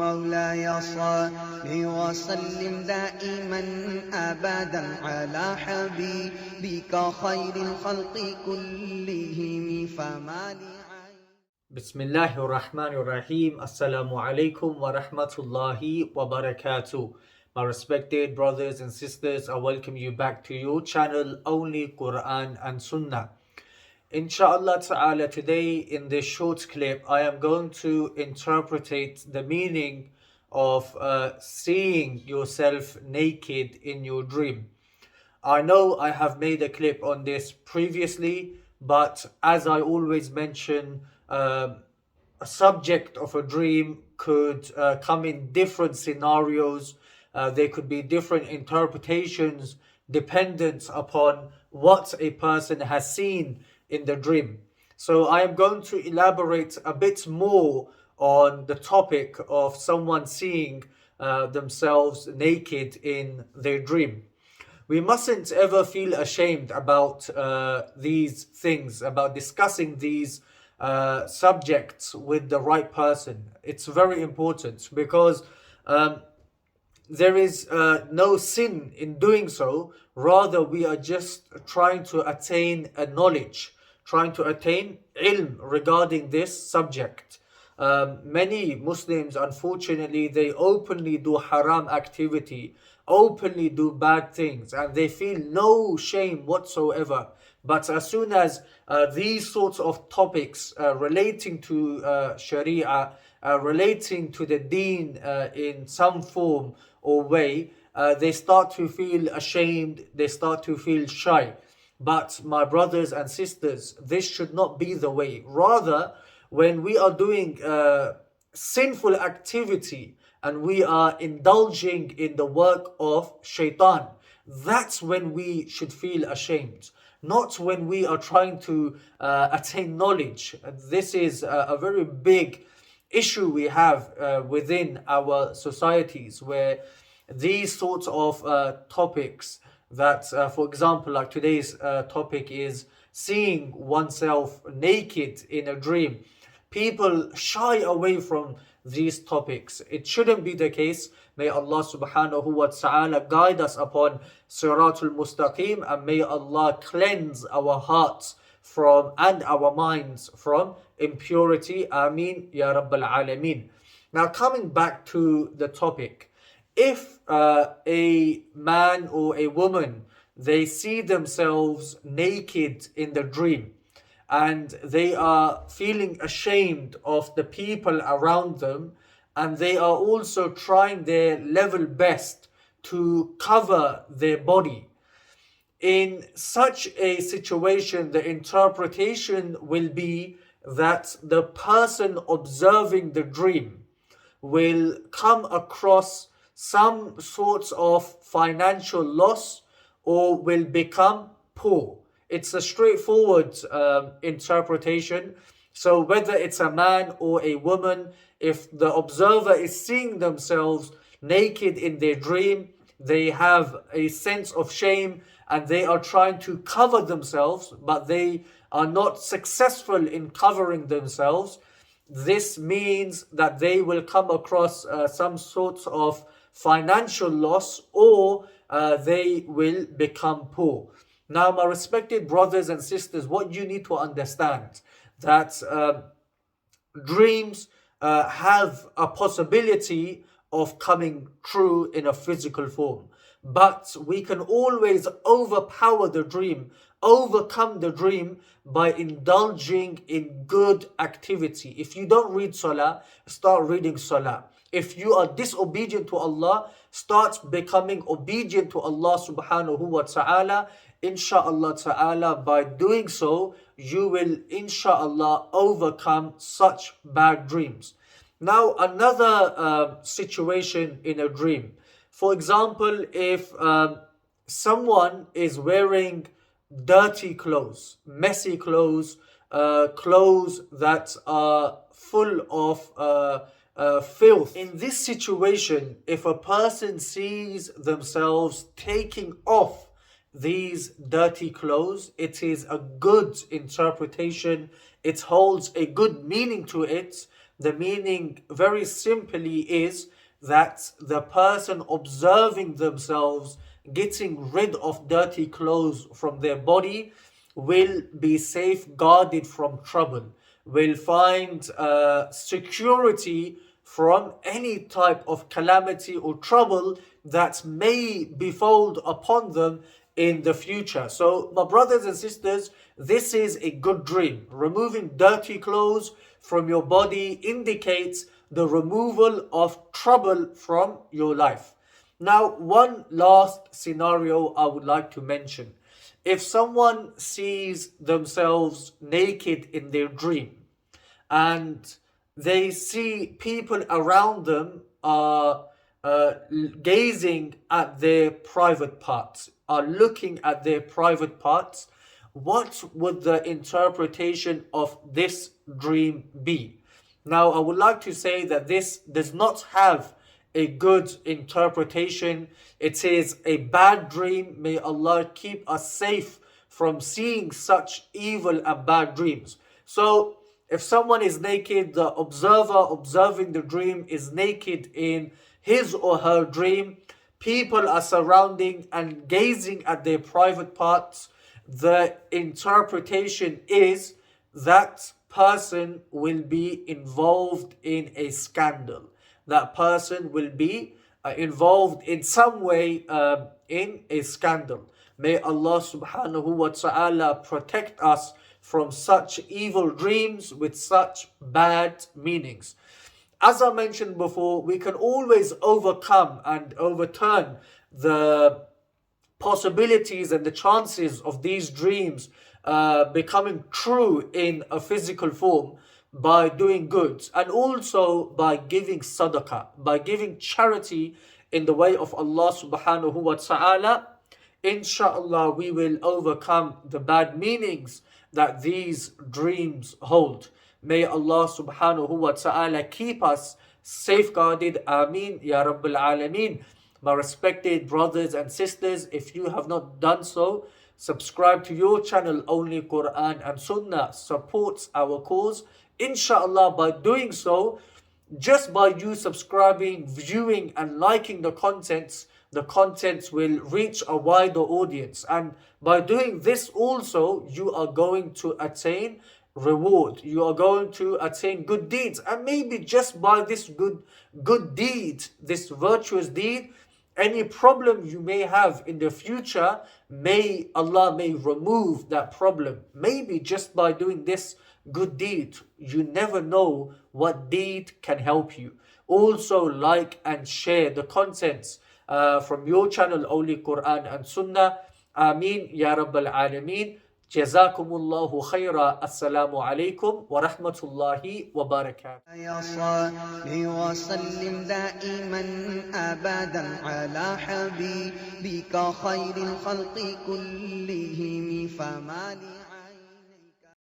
مولاي صل وسلم دائما أبدا على حبيبك خير الخلق كلهم فما لي Bismillahir Rahmanir Rahim. Assalamu alaikum wa rahmatullahi wa barakatuh. My respected brothers and sisters, I welcome you back to your channel, Only Quran and Sunnah. Inshallah ta'ala, today in this short clip, I am going to interpret the meaning of seeing yourself naked in your dream. I know I have made a clip on this previously, but as I always mention, a subject of a dream could come in different scenarios. There could be different interpretations dependent upon what a person has seen in the dream. So I am going to elaborate a bit more on the topic of someone seeing themselves naked in their dream. We mustn't ever feel ashamed about these things, about discussing these subjects with the right person. It's very important because there is no sin in doing so. Rather, we are just trying to attain a knowledge, trying to attain ilm regarding this subject. Many Muslims, unfortunately, they openly do haram activity, openly do bad things, and they feel no shame whatsoever. But as soon as these sorts of topics relating to Sharia, relating to the deen in some form or way, they start to feel ashamed, they start to feel shy. But my brothers and sisters, this should not be the way. Rather, when we are doing sinful activity and we are indulging in the work of shaitan, that's when we should feel ashamed, not when we are trying to attain knowledge. This is a very big issue we have within our societies, where these sorts of topics that, for example, like today's topic is seeing oneself naked in a dream. People shy away from these topics. It shouldn't be the case. May Allah subhanahu wa ta'ala guide us upon Siratul Mustaqim, and may Allah cleanse our hearts from and our minds from impurity. Ameen Ya Rabbal Alameen. Now, coming back to the topic, if a man or a woman, they see themselves naked in the dream, and they are feeling ashamed of the people around them, and they are also trying their level best to cover their body. In such a situation, the interpretation will be that the person observing the dream will come across some sorts of financial loss or will become poor. It's a straightforward interpretation. So whether it's a man or a woman, if the observer is seeing themselves naked in their dream, they have a sense of shame and they are trying to cover themselves, but they are not successful in covering themselves. This means that they will come across some sorts of financial loss, or they will become poor. Now, my respected brothers and sisters, what you need to understand that dreams have a possibility of coming true in a physical form. But we can always overpower the dream, overcome the dream by indulging in good activity. If you don't read Salah, start reading Salah. If you are disobedient to Allah, start becoming obedient to Allah subhanahu wa ta'ala. Insha'Allah ta'ala, by doing so, you will insha'Allah overcome such bad dreams. Now, another situation in a dream. For example, if someone is wearing dirty clothes, messy clothes, clothes that are full of filth. In this situation, if a person sees themselves taking off these dirty clothes, it is a good interpretation. It holds a good meaning to it, The meaning very simply is that the person observing themselves getting rid of dirty clothes from their body will be safeguarded from trouble, will find security from any type of calamity or trouble that may befall upon them in the future. So, my brothers and sisters, this is a good dream. Removing dirty clothes from your body indicates the removal of trouble from your life. Now, one last scenario I would like to mention. If someone sees themselves naked in their dream and they see people around them are gazing at their private parts, are looking at their private parts, what would the interpretation of this dream be? Now, I would like to say that this does not have a good interpretation. It is a bad dream. May Allah keep us safe from seeing such evil and bad dreams. So, if someone is naked, the observer observing the dream is naked in his or her dream, people are surrounding and gazing at their private parts, the interpretation is that person will be involved in a scandal. That person will be involved in some way in a scandal. May Allah subhanahu wa ta'ala protect us from such evil dreams with such bad meanings. As I mentioned before, we can always overcome and overturn the possibilities and the chances of these dreams becoming true in a physical form by doing good, and also by giving sadaqah, by giving charity in the way of Allah subhanahu wa ta'ala. Inshallah, we will overcome the bad meanings that these dreams hold. May Allah subhanahu wa ta'ala keep us safeguarded. Ameen Ya Rabbil Alameen. My respected brothers and sisters, if you have not done so, subscribe to your channel Only Quran and Sunnah. Supports our cause. Inshallah, by doing so, just by you subscribing, viewing and liking the contents will reach a wider audience. And by doing this also, you are going to attain reward. You are going to attain good deeds. And maybe just by this good deed, this virtuous deed, any problem you may have in the future, Allah may remove that problem. Maybe just by doing this good deed. You never know what deed can help you. Also, like and share the contents from your channel Only Quran and Sunnah. Ameen Ya Rabbil Alameen. Jazakumullahu khaira. Assalamu alaikum wa rahmatullahi wa barakatuh. يا صل وسلم دائما أبدا على حبيبك خير الخلق كلهم فما لي